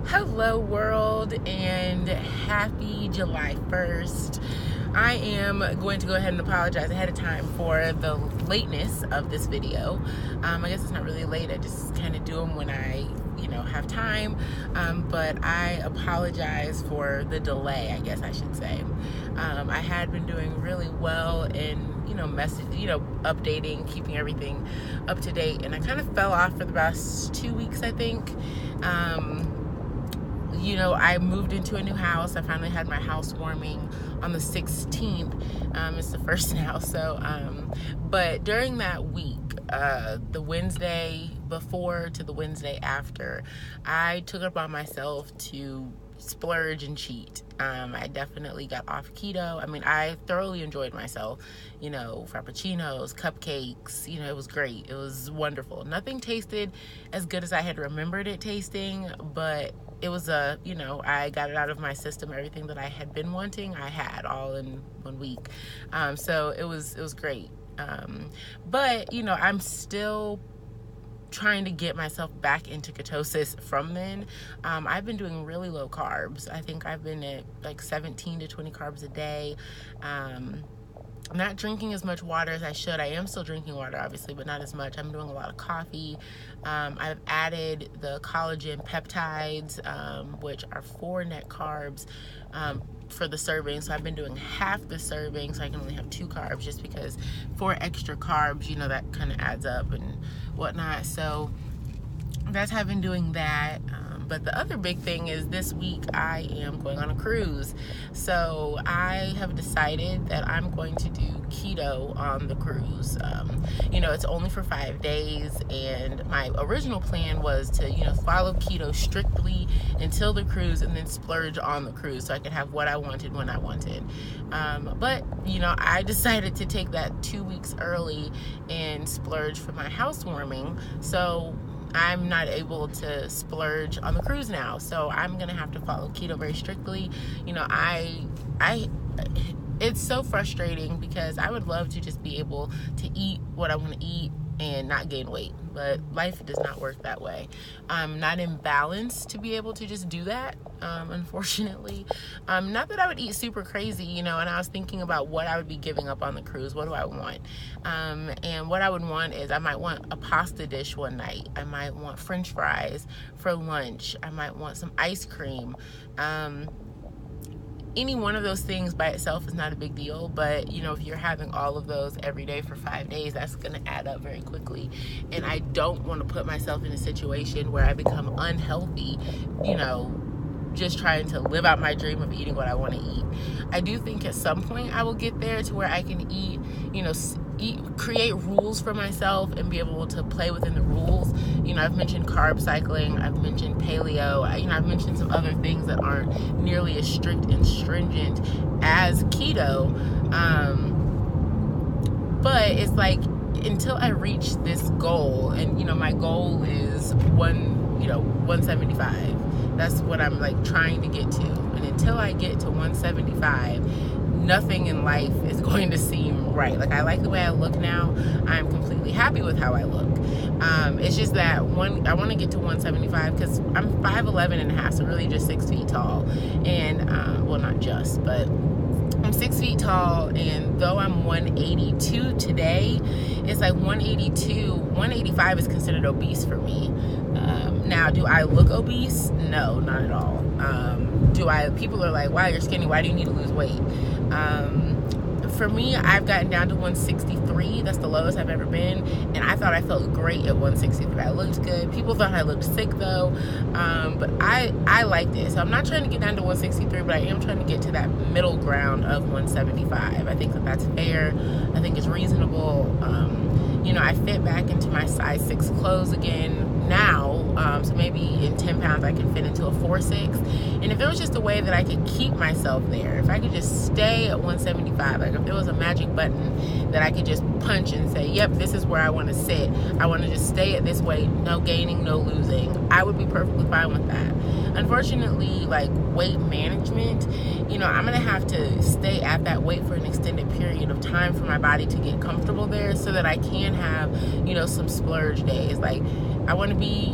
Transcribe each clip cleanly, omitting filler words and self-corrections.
Hello world, and happy July 1st. I am going to go ahead and apologize ahead of time for the lateness of this video. I guess it's not really late. I just kind of do them when I have time, but I apologize for the delay, I guess I should say. I had been doing really well in updating, keeping everything up to date, and I kind of fell off for the past 2 weeks, I think. I moved into a new house. I finally had my housewarming on the 16th. It's the first now. But during that week, the Wednesday before to the Wednesday after, I took it upon myself to splurge and cheat. I definitely got off keto. I mean, I thoroughly enjoyed myself. Frappuccinos, cupcakes, it was great. It was wonderful. Nothing tasted as good as I had remembered it tasting, but it was I got it out of my system. Everything that I had been wanting, I had all in 1 week. So it was great. But I'm still trying to get myself back into ketosis from then. I've been doing really low carbs. I think I've been at like 17 to 20 carbs a day. I'm not drinking as much water as I should. I am still drinking water, obviously, but not as much. I'm doing a lot of coffee. I've added the collagen peptides, which are 4 net carbs for the serving. So I've been doing half the serving, so I can only have 2 carbs, just because 4 extra carbs, that kind of adds up and whatnot. So that's how I've been doing that. But the other big thing is this week I am going on a cruise. So I have decided that I'm going to do keto on the cruise. It's only for 5 days, and my original plan was to, follow keto strictly until the cruise and then splurge on the cruise so I could have what I wanted when I wanted. But I decided to take that 2 weeks early and splurge for my housewarming. So I'm not able to splurge on the cruise now, so I'm gonna have to follow keto very strictly. It's so frustrating because I would love to just be able to eat what I want to eat and not gain weight, but life does not work that way. I'm not in balance to be able to just do that, unfortunately. Not that I would eat super crazy, and I was thinking about what I would be giving up on the cruise. What do I want? And what I would want is I might want a pasta dish one night. I might want French fries for lunch. I might want some ice cream. Any one of those things by itself is not a big deal, but if you're having all of those every day for 5 days, that's going to add up very quickly. And I don't want to put myself in a situation where I become unhealthy, just trying to live out my dream of eating what I want to eat. I do think at some point I will get there to where I can eat, create rules for myself and be able to play within the rules. I've mentioned carb cycling, I've mentioned paleo, I've mentioned some other things that aren't nearly as strict and stringent as keto. But it's like, until I reach this goal, and my goal is 175. That's what I'm trying to get to. And until I get to 175, nothing in life is going to seem right. I like the way I look now. I'm completely happy with how I look. It's just that I want to get to 175 because I'm 5'11 and a half, so really just 6 feet tall. And, well, not just, but I'm 6 feet tall, and though I'm 182 today, it's 185 is considered obese for me. Now, do I look obese? No, not at all. People are like, wow, you're skinny, why do you need to lose weight? For me, I've gotten down to 163. That's the lowest I've ever been, and I thought I felt great at 163. I looked good. People thought I looked sick though, but I liked it. So I'm not trying to get down to 163, but I am trying to get to that middle ground of 175. I think that's fair. I think it's reasonable. I fit back into my size 6 clothes again now, so maybe in 10 pounds I can fit into a 4-6. And if there was just a way that I could keep myself there, if I could just stay at 175, if there was a magic button that I could just punch and say, yep, this is where I want to sit, I want to just stay at this weight, no gaining, no losing, I would be perfectly fine with that. Unfortunately, weight management, I'm gonna have to stay at that weight for an extended period of time for my body to get comfortable there, so that I can have some splurge days. I want to be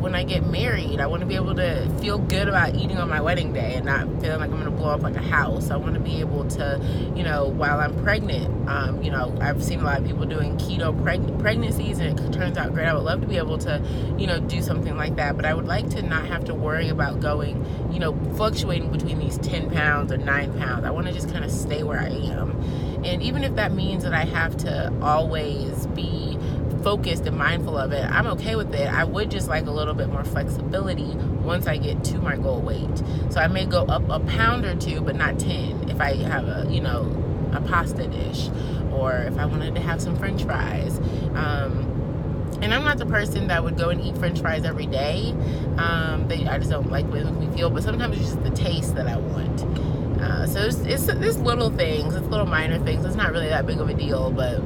when I get married, I want to be able to feel good about eating on my wedding day and not feeling like I'm going to blow up like a house. I want to be able to, while I'm pregnant, I've seen a lot of people doing keto pregnancies, and it turns out great. I would love to be able to, do something like that, but I would like to not have to worry about going, fluctuating between these 10 pounds or 9 pounds. I want to just kind of stay where I am. And even if that means that I have to always be focused and mindful of it, I'm okay with it. I would just like a little bit more flexibility once I get to my goal weight. So I may go up a pound or two, but not 10 if I have a pasta dish, or if I wanted to have some French fries. And I'm not the person that would go and eat French fries every day. I just don't like what we feel, but sometimes it's just the taste that I want. So it's little things, it's little minor things. It's not really that big of a deal, but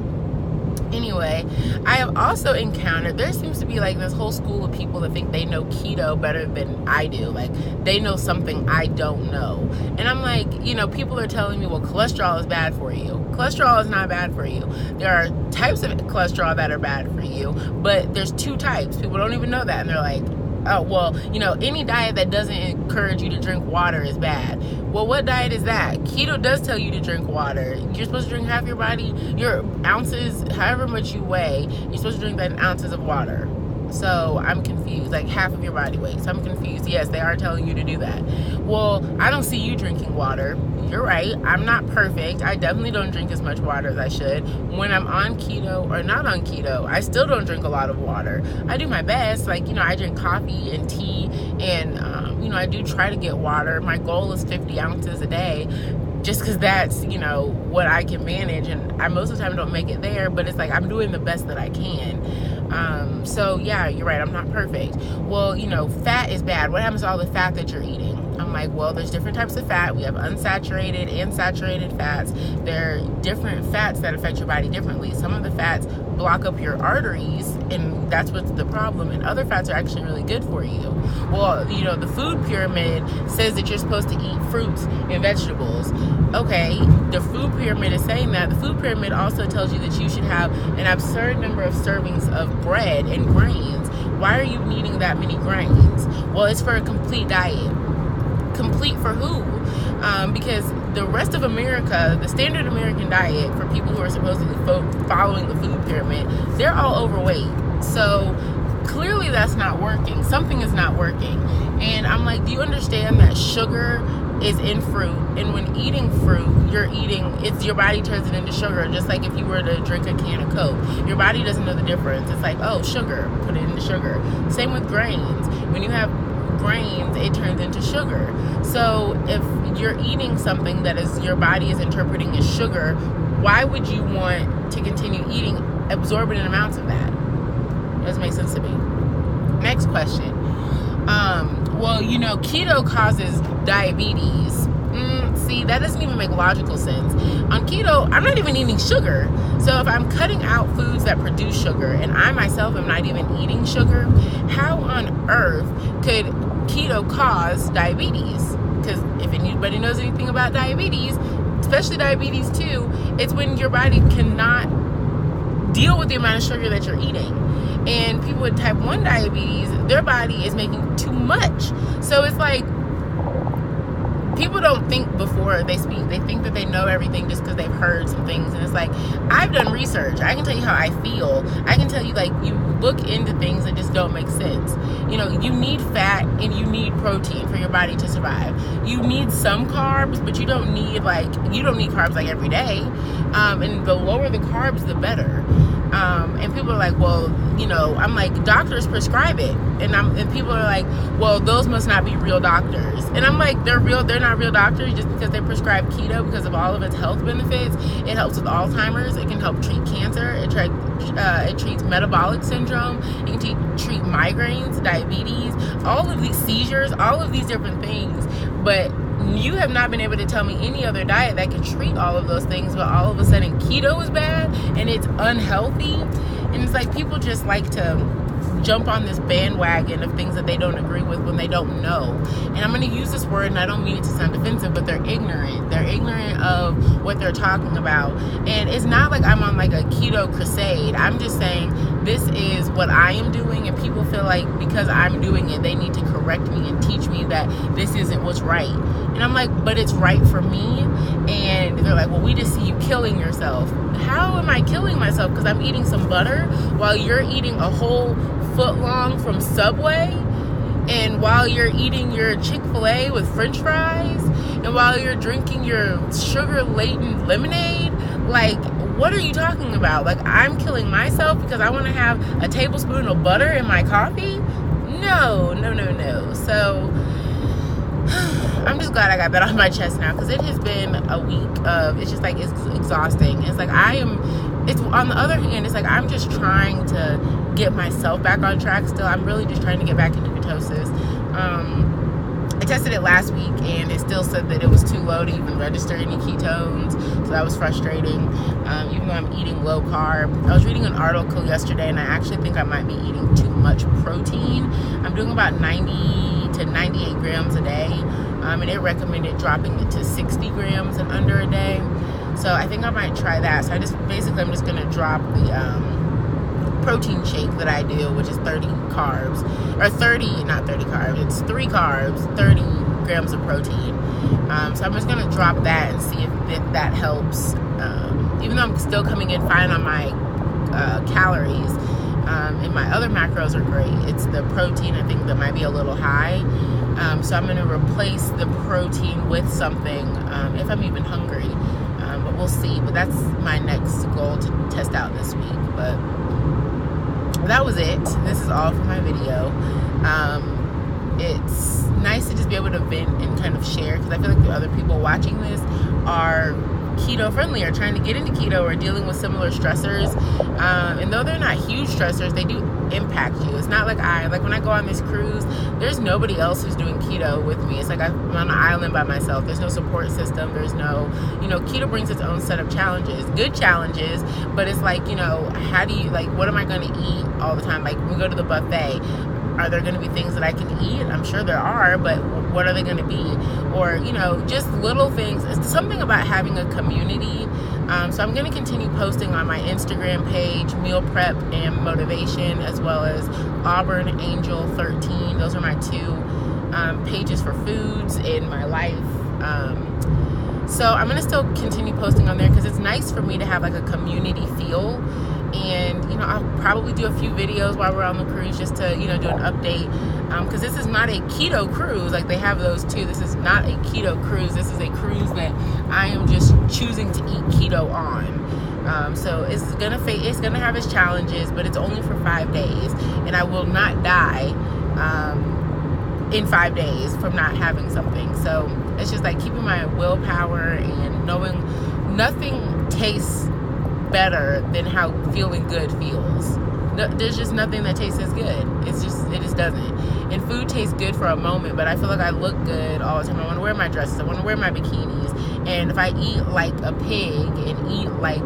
anyway, I have also encountered, there seems to be like this whole school of people that think they know keto better than I do. Like, they know something I don't know. And I'm like, people are telling me, well, cholesterol is bad for you. Cholesterol is not bad for you. There are types of cholesterol that are bad for you, but there's 2 types. People don't even know that. And they're like, oh, well, any diet that doesn't encourage you to drink water is bad. Well, what diet is that? Keto does tell you to drink water. You're supposed to drink half your body, your ounces, however much you weigh, you're supposed to drink that in ounces of water. So I'm confused, like half of your body weight. So I'm confused. Yes, they are telling you to do that. Well, I don't see you drinking water. You're right. I'm not perfect. I definitely don't drink as much water as I should. When I'm on keto or not on keto, I still don't drink a lot of water. I do my best. Like, I drink coffee and tea, and, I do try to get water. My goal is 50 ounces a day, just because that's, what I can manage. And I most of the time don't make it there, but it's like I'm doing the best that I can. So yeah, you're right. I'm not perfect. Well, fat is bad. What happens to all the fat that you're eating? I'm like, well, there's different types of fat. We have unsaturated and saturated fats. There are different fats that affect your body differently. Some of the fats block up your arteries, and that's what's the problem. And other fats are actually really good for you. Well, the food pyramid says that you're supposed to eat fruits and vegetables. Okay, the food pyramid is saying that. The food pyramid also tells you that you should have an absurd number of servings of bread and grains. Why are you needing that many grains? Well, it's for a complete diet. Complete for who? Because the rest of America, the standard American diet for people who are supposedly following the food pyramid, they're all overweight. So clearly that's not working. Something is not working. And I'm like, do you understand that sugar is in fruit, and when eating fruit, your body turns it into sugar, just like if you were to drink a can of Coke. Your body doesn't know the difference. It's like, oh, sugar, put it into sugar. Same with grains. When you have grains, it turns into sugar. So if you're eating something that is your body is interpreting as sugar, why would you want to continue eating absorbent amounts of that? It doesn't make sense to me. Next question. Well, keto causes diabetes. See, that doesn't even make logical sense. On keto, I'm not even eating sugar. So if I'm cutting out foods that produce sugar, and I myself am not even eating sugar, how on earth could keto cause diabetes? Because if anybody knows anything about diabetes, especially diabetes 2, it's when your body cannot deal with the amount of sugar that you're eating. And people with type 1 diabetes, their body is making too much. So it's like, people don't think before they speak. They think that they know everything just because they've heard some things. And it's like, I've done research. I can tell you how I feel. I can tell you, like, you look into things that just don't make sense. You need fat and you need protein for your body to survive. You need some carbs, but you don't need carbs like every day. And the lower the carbs, the better. And people are like, well, I'm like, doctors prescribe it. And people are like, well, those must not be real doctors. And I'm like, they're not real doctors just because they prescribe keto because of all of its health benefits. It helps with Alzheimer's. It can help treat cancer. It treats metabolic syndrome. It can treat migraines, diabetes, all of these seizures, all of these different things. But you have not been able to tell me any other diet that can treat all of those things, but all of a sudden keto is bad and it's unhealthy. And it's like, people just like to jump on this bandwagon of things that they don't agree with when they don't know. And I'm going to use this word, and I don't mean it to sound offensive, but they're ignorant. They're ignorant of what they're talking about. And it's not like I'm on like a keto crusade. I'm just saying this is what I am doing, and people feel like because I'm doing it, they need to correct me and teach me that this isn't what's right. And I'm like, but it's right for me. And they're like, well, we just see you killing yourself. How am I killing myself? Because I'm eating some butter while you're eating a whole foot long from Subway, and while you're eating your Chick-fil-A with French fries, and while you're drinking your sugar-laden lemonade. Like, what are you talking about? Like, I'm killing myself because I want to have a tablespoon of butter in my coffee? No. So I'm just glad I got that off my chest now, because it has been a week of, it's just like, it's exhausting. It's like it's on the other hand, it's like I'm just trying to get myself back on track still. I'm really just trying to get back into ketosis. I tested it last week, and it still said that it was too low to even register any ketones, so that was frustrating, even though I'm eating low carb. I was reading an article yesterday, and I actually think I might be eating too much protein. I'm doing about 90 to 98 grams a day, and it recommended dropping it to 60 grams and under a day, so I think I might try that. So I'm just going to drop the protein shake that I do, which is 30 carbs, or 30, not 30 carbs, it's 3 carbs, 30 grams of protein. So I'm just going to drop that and see if that helps. Even though I'm still coming in fine on my calories, and my other macros are great, it's the protein I think that might be a little high. So I'm going to replace the protein with something if I'm even hungry. But we'll see. But that's my next goal to test out this week. But that was it. This is all for my video. It's nice to just be able to vent and kind of share, because I feel like the other people watching this are keto friendly, or trying to get into keto, or dealing with similar stressors, and though they're not huge stressors, they do impact you. It's not like when I go on this cruise, there's nobody else who's doing keto with me. It's like I'm on an island by myself. There's no support system. There's no, keto brings its own set of challenges, good challenges, but it's like, how do you, like, what am I going to eat all the time? Like, when we go to the buffet, are there going to be things that I can eat? I'm sure there are, but what are they going to be? Or, just little things. It's something about having a community. So I'm going to continue posting on my Instagram page, Meal Prep and Motivation, as well as Auburn Angel 13. Those are my two pages for foods in my life. So I'm going to still continue posting on there, because it's nice for me to have like a community feel. And I'll probably do a few videos while we're on the cruise, just to do an update, because this is not a keto cruise. Like, they have those too. This is not a keto cruise. This is a cruise that I am just choosing to eat keto on. So it's gonna have its challenges, but it's only for 5 days, and I will not die in 5 days from not having something. So it's just like keeping my willpower and knowing nothing tastes better than how feeling good feels. There's just nothing that tastes as good. It just doesn't. And food tastes good for a moment, but I feel like I look good all the time. I want to wear my dresses, I want to wear my bikinis, and if I eat like a pig and eat like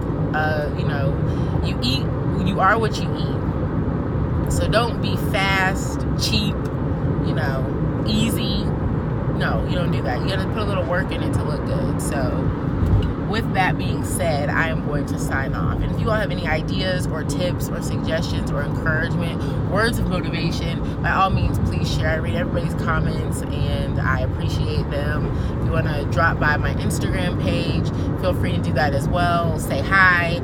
you are what you eat. So don't be fast, cheap, easy. No, you don't do that. You gotta put a little work in it to look good. So with that being said, I am going to sign off. And if you all have any ideas or tips or suggestions or encouragement, words of motivation, by all means, please share. I read everybody's comments and I appreciate them. If you want to drop by my Instagram page, feel free to do that as well. Say hi.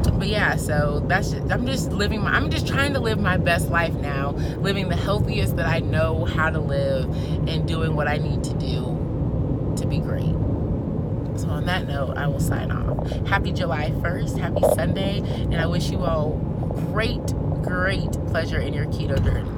But yeah, so I'm just trying to live my best life now, living the healthiest that I know how to live, and doing what I need to do to be great. So on that note, I will sign off. Happy July 1st, happy Sunday, and I wish you all great pleasure in your keto journey.